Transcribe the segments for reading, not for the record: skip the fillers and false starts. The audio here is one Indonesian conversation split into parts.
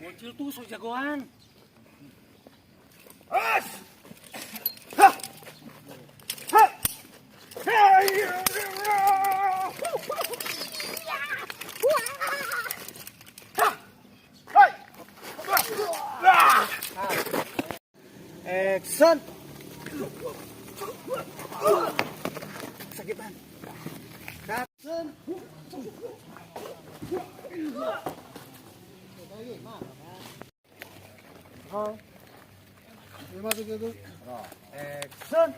Bocil tuh so jagoan. As! Ha! Ha! Action. Sakitan. Action. Action.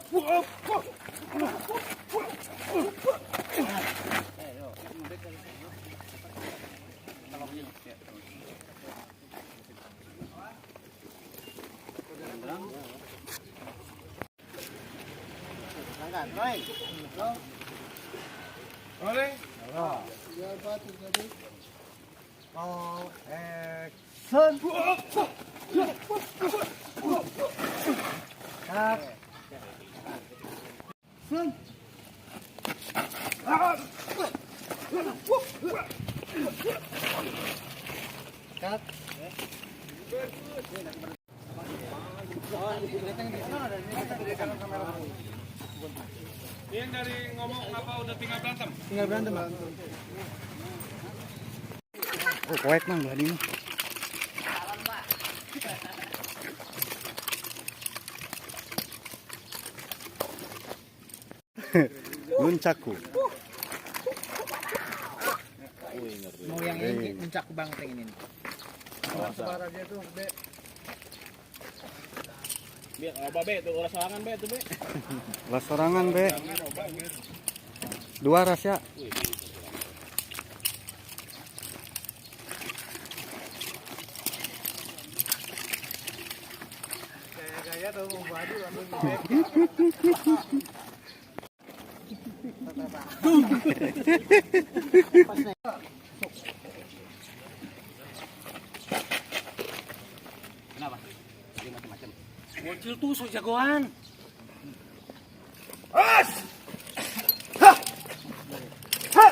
Rolling. Yang dari ngomong apa udah tinggal berantem? Tinggal berantem, Bang. Oh, poek mang gua ini. Nuncaku. Mau yang ini puncak bang ini. Sebar aja tuh, Be. Biar apa be tuh ulah sorangan be tuh be. Lah sorangan, Be. Dua ras ya. Gaya tuh mau baju langsung Kenapa? Dia macam-macam. Bocil tuh so jagoan. As! Ha! Ha!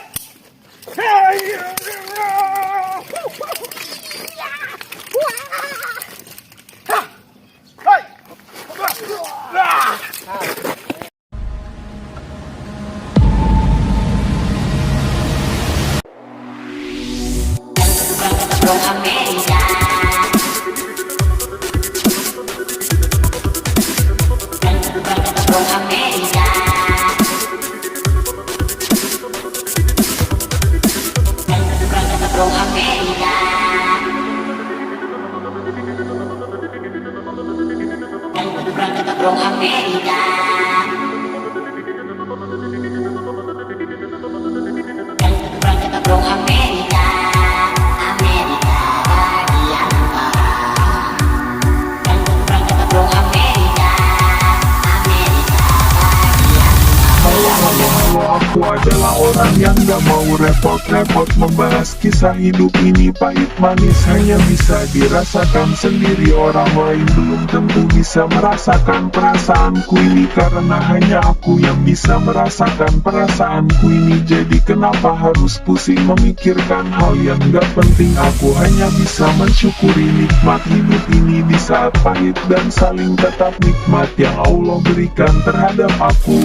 Aku adalah orang yang gak mau repot-repot membahas kisah hidup ini pahit manis hanya bisa dirasakan sendiri, orang lain belum tentu bisa merasakan perasaanku ini karena hanya aku yang bisa merasakan perasaanku ini. Jadi kenapa harus pusing memikirkan hal yang gak penting? Aku hanya bisa mensyukuri nikmat hidup ini di saat pahit dan saling tetap nikmat yang Allah berikan terhadap aku.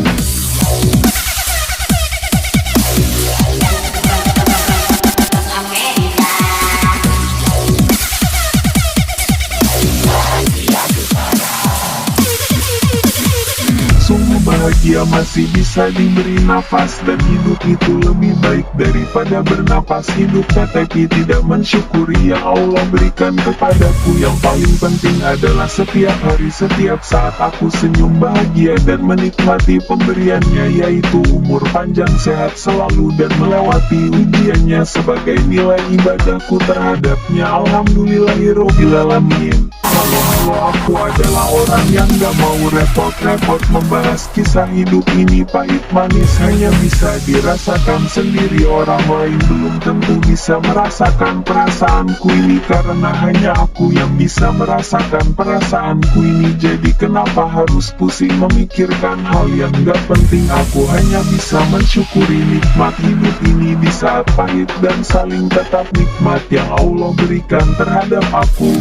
Sungguh bahagia masih bisa diberi nafas, dan hidup itu lebih baik daripada bernapas hidup tetapi tidak mensyukuri yang Allah berikan kepadaku. Yang paling penting adalah setiap hari, setiap saat aku senyum bahagia dan menikmati pemberiannya, yaitu umur panjang, sehat selalu dan melewati ujiannya sebagai nilai ibadahku terhadapnya. Alhamdulillahirobbilalamin. Halo, aku adalah orang yang gak mau repot-repot membahas kisah hidup ini pahit manis hanya bisa dirasakan sendiri, orang lain belum tentu bisa merasakan perasaanku ini karena hanya aku yang bisa merasakan perasaanku ini. Jadi kenapa harus pusing memikirkan hal yang gak penting? Aku hanya bisa mensyukuri nikmat hidup ini di saat pahit dan saling tetap nikmat yang Allah berikan terhadap aku.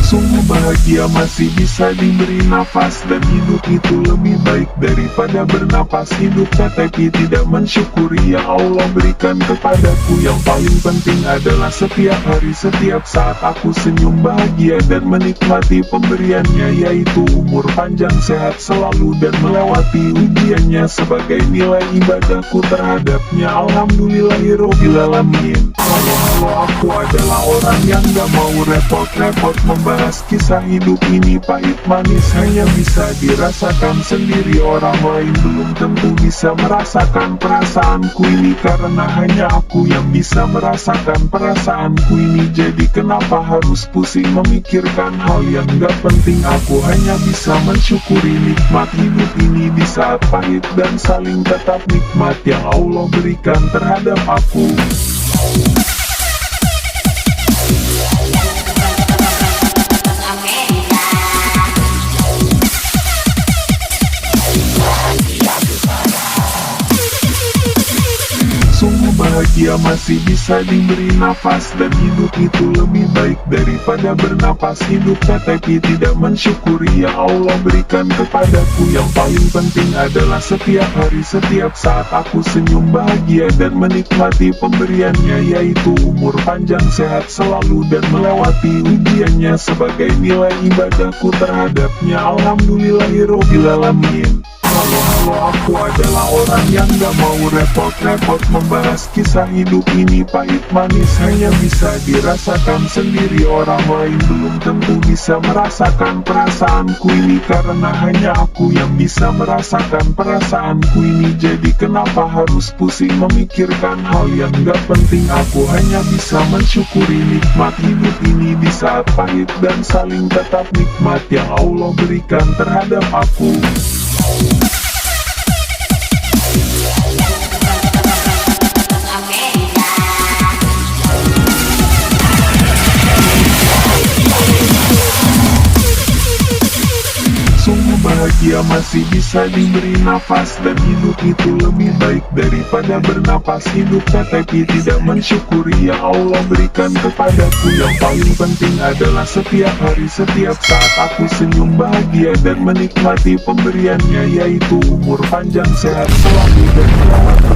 Sungguh bahagia masih bisa diberi nafas, dan hidup itu lebih baik daripada bernapas. Hidup tetapi tidak mensyukuri yang Allah berikan kepadaku. Yang paling penting adalah setiap hari, setiap saat aku senyum bahagia dan menikmati pemberiannya, yaitu umur panjang, sehat selalu, dan melewati ujiannya sebagai nilai ibadahku terhadapnya. Alhamdulillahirobbilalamin. Halo, aku adalah orang yang gak mau repot-repot membahas kisah hidup ini pahit manis hanya bisa dirasakan sendiri, orang lain belum tentu bisa merasakan perasaanku ini karena hanya aku yang bisa merasakan perasaanku ini. Jadi kenapa harus pusing memikirkan hal yang gak penting? Aku hanya bisa mensyukuri nikmat hidup ini di saat pahit dan saling tetap nikmat yang Allah berikan terhadap aku. Sungguh bahagia masih bisa diberi nafas, dan hidup itu lebih baik daripada bernapas. Hidup tetapi tidak mensyukuri yang Allah berikan kepadaku. Yang paling penting adalah setiap hari, setiap saat aku senyum bahagia dan menikmati pemberiannya, yaitu umur panjang, sehat selalu, dan melewati ujiannya sebagai nilai ibadahku terhadapnya. Alhamdulillahirobbilalamin. Halo, aku adalah orang yang gak mau repot-repot membahas kisah hidup ini pahit manis hanya bisa dirasakan sendiri, orang lain belum tentu bisa merasakan perasaanku ini karena hanya aku yang bisa merasakan perasaanku ini. Jadi kenapa harus pusing memikirkan hal yang gak penting? Aku hanya bisa mensyukuri nikmat hidup ini di saat pahit dan saling tetap nikmat yang Allah berikan terhadap aku. Sungguh bahagia masih bisa diberi nafas, dan hidup itu lebih baik daripada bernapas. Hidup tetapi tidak mensyukuri yang Allah berikan kepadaku. Yang paling penting adalah setiap hari, setiap saat aku senyum bahagia dan menikmati pemberiannya, yaitu umur panjang, sehat selalu, dan melewati